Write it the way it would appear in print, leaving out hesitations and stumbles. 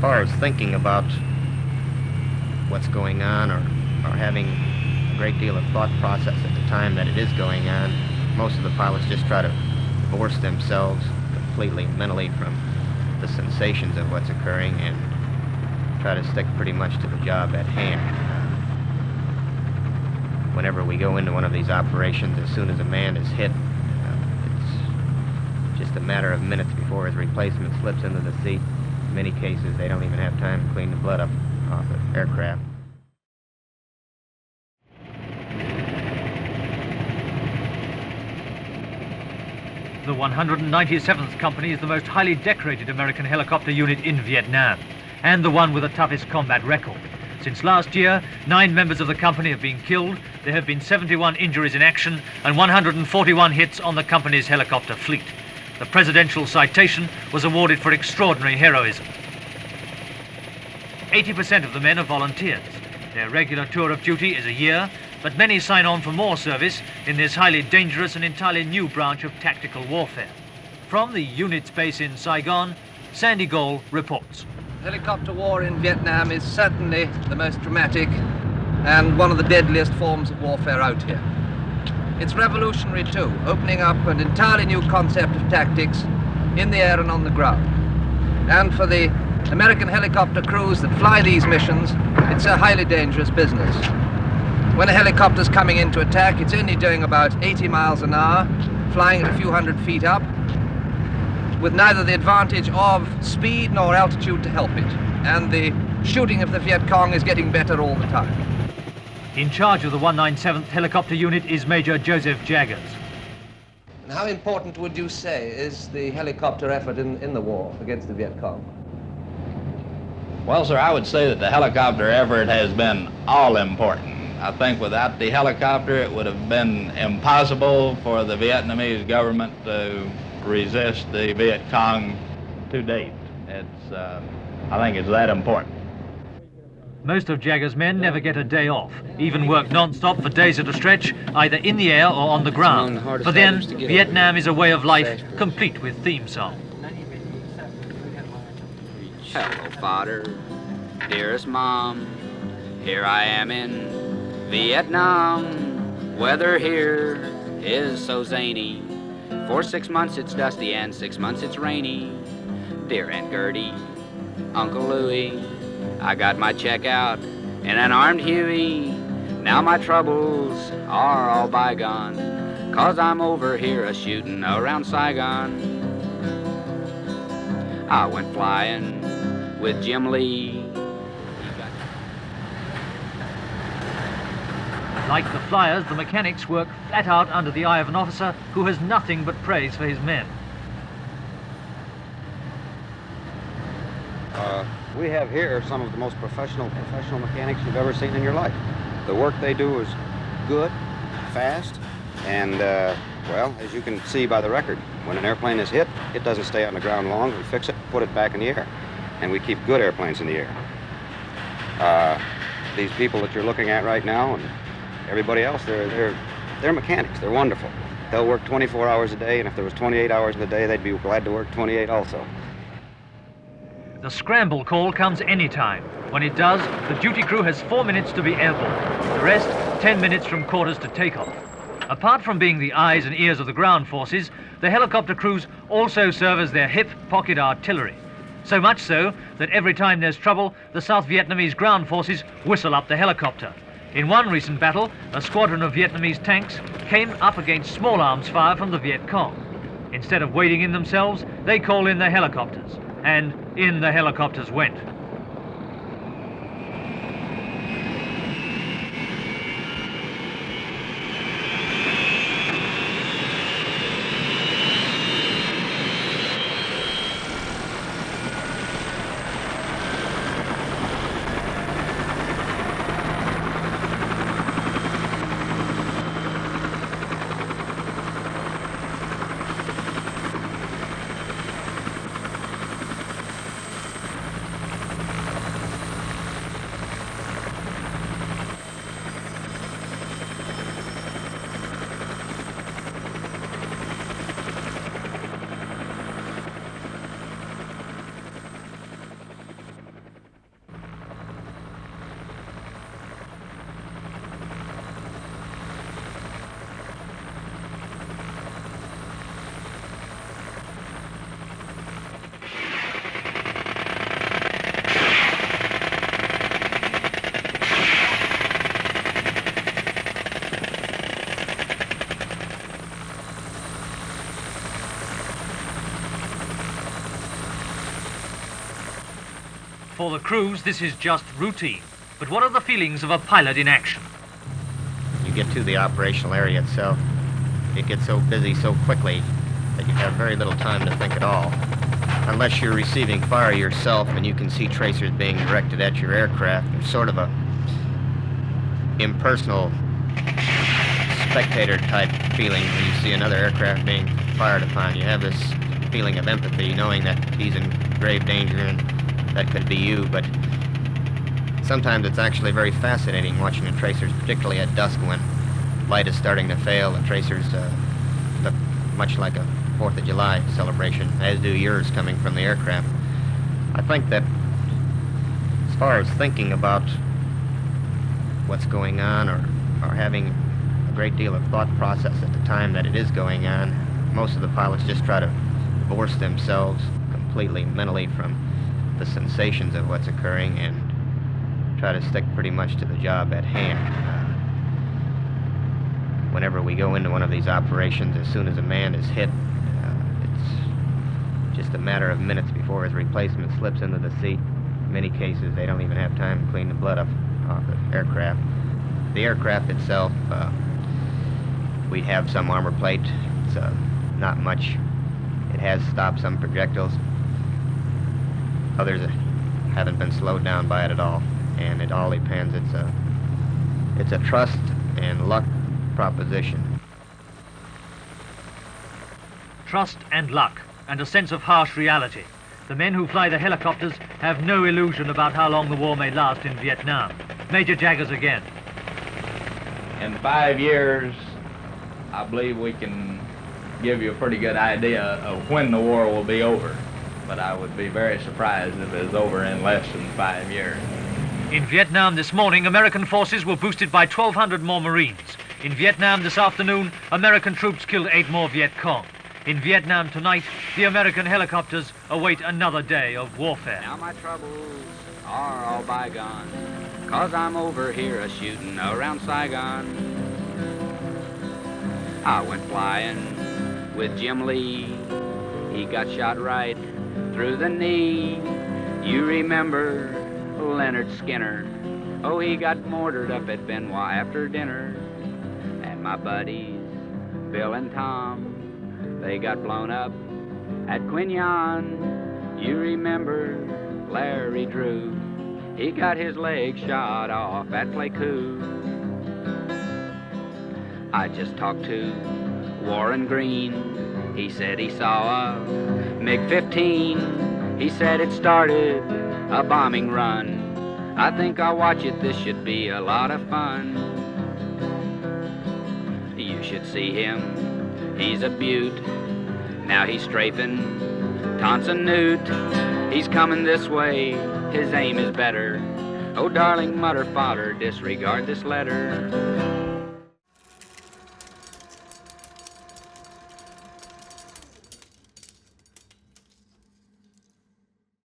far as thinking about what's going on or having a great deal of thought process at the time that it is going on, most of the pilots just try to divorce themselves completely mentally from the sensations of what's occurring and try to stick pretty much to the job at hand. Whenever we go into one of these operations, as soon as a man is hit, it's just a matter of minutes before his replacement slips into the seat. In many cases, they don't even have time to clean the blood up off the aircraft. The 197th Company is the most highly decorated American helicopter unit in Vietnam, and the one with the toughest combat record. Since last year, 9 members of the company have been killed, there have been 71 injuries in action, and 141 hits on the company's helicopter fleet. The Presidential Citation was awarded for extraordinary heroism. 80% of the men are volunteers. Their regular tour of duty is a year, but many sign on for more service in this highly dangerous and entirely new branch of tactical warfare. From the unit's base in Saigon, Sandy Gall reports. Helicopter war in Vietnam is certainly the most dramatic and one of the deadliest forms of warfare out here. It's revolutionary too, opening up an entirely new concept of tactics in the air and on the ground. And for the American helicopter crews that fly these missions, it's a highly dangerous business. When a helicopter's coming into attack, it's only doing about 80 miles an hour, flying at a few hundred feet up, with neither the advantage of speed nor altitude to help it. And the shooting of the Viet Cong is getting better all the time. In charge of the 197th Helicopter Unit is Major Joseph Jaggers. And how important would you say is the helicopter effort in the war against the Viet Cong? Well, sir, I would say that the helicopter effort has been all important. I think without the helicopter, it would have been impossible for the Vietnamese government to resist the Viet Cong to date. I think it's that important. Most of Jaggers' men never get a day off, even work non-stop for days at a stretch, either in the air or on the ground. For them, Vietnam is a way of life, complete with theme song. Hello, Father, dearest Mom, here I am in Vietnam. Weather here is so zany. For 6 months it's dusty and 6 months it's rainy. Dear Aunt Gertie, Uncle Louie, I got my check out in an armed Huey. Now my troubles are all bygone, 'cause I'm over here a-shooting around Saigon. I went flying with Jim Lee. Like the flyers, the mechanics work flat out under the eye of an officer who has nothing but praise for his men. We have here some of the most professional mechanics you've ever seen in your life. The work they do is good, fast, and, well, as you can see by the record, when an airplane is hit, it doesn't stay on the ground long. We fix it, put it back in the air, and we keep good airplanes in the air. These people that you're looking at right now and everybody else, they're mechanics. They're wonderful. They'll work 24 hours a day, and if there was 28 hours in the day, they'd be glad to work 28 also. The scramble call comes anytime. When it does, the duty crew has 4 minutes to be airborne. The rest, 10 minutes from quarters to takeoff. Apart from being the eyes and ears of the ground forces, the helicopter crews also serve as their hip pocket artillery. So much so that every time there's trouble, the South Vietnamese ground forces whistle up the helicopter. In one recent battle, a squadron of Vietnamese tanks came up against small arms fire from the Viet Cong. Instead of wading in themselves, they call in the helicopters. And in the helicopters went. For the crews, this is just routine. But what are the feelings of a pilot in action? You get to the operational area itself, it gets so busy so quickly that you have very little time to think at all. Unless you're receiving fire yourself and you can see tracers being directed at your aircraft, there's sort of a impersonal spectator type feeling when you see another aircraft being fired upon. You have this feeling of empathy, knowing that he's in grave danger and that could be you, but sometimes it's actually very fascinating watching the tracers, particularly at dusk when light is starting to fail. The tracers look much like a 4th of July celebration, as do yours coming from the aircraft. I think that as far as thinking about what's going on or having a great deal of thought process at the time that it is going on, most of the pilots just try to divorce themselves completely mentally from the sensations of what's occurring and try to stick pretty much to the job at hand. Whenever we go into one of these operations, as soon as a man is hit, it's just a matter of minutes before his replacement slips into the seat. In many cases, they don't even have time to clean the blood off the aircraft. The aircraft itself, we have some armor plate. It's not much. It has stopped some projectiles. Others haven't been slowed down by it at all, and it all depends. It's a trust and luck proposition. Trust and luck, and a sense of harsh reality. The men who fly the helicopters have no illusion about how long the war may last in Vietnam. Major Jaggers again. In 5 years, I believe we can give you a pretty good idea of when the war will be over. But I would be very surprised if it is over in less than 5 years. In Vietnam this morning, American forces were boosted by 1,200 more Marines. In Vietnam this afternoon, American troops killed 8 more Viet Cong. In Vietnam tonight, the American helicopters await another day of warfare. Now my troubles are all bygone, 'cause I'm over here a-shooting around Saigon. I went flying with Jim Lee. He got shot right through the knee. You remember Leonard Skinner? Oh, he got mortared up at Benoit after dinner. And my buddies, Bill and Tom, they got blown up at Quin Yon. You remember Larry Drew? He got his leg shot off at Pleiku. I just talked to Warren Green. He said he saw a MiG-15. He said it started a bombing run. I think I'll watch it, this should be a lot of fun. You should see him, he's a beaut. Now he's strafing Tonson Newt. He's coming this way, his aim is better. Oh darling, mutter fodder, disregard this letter.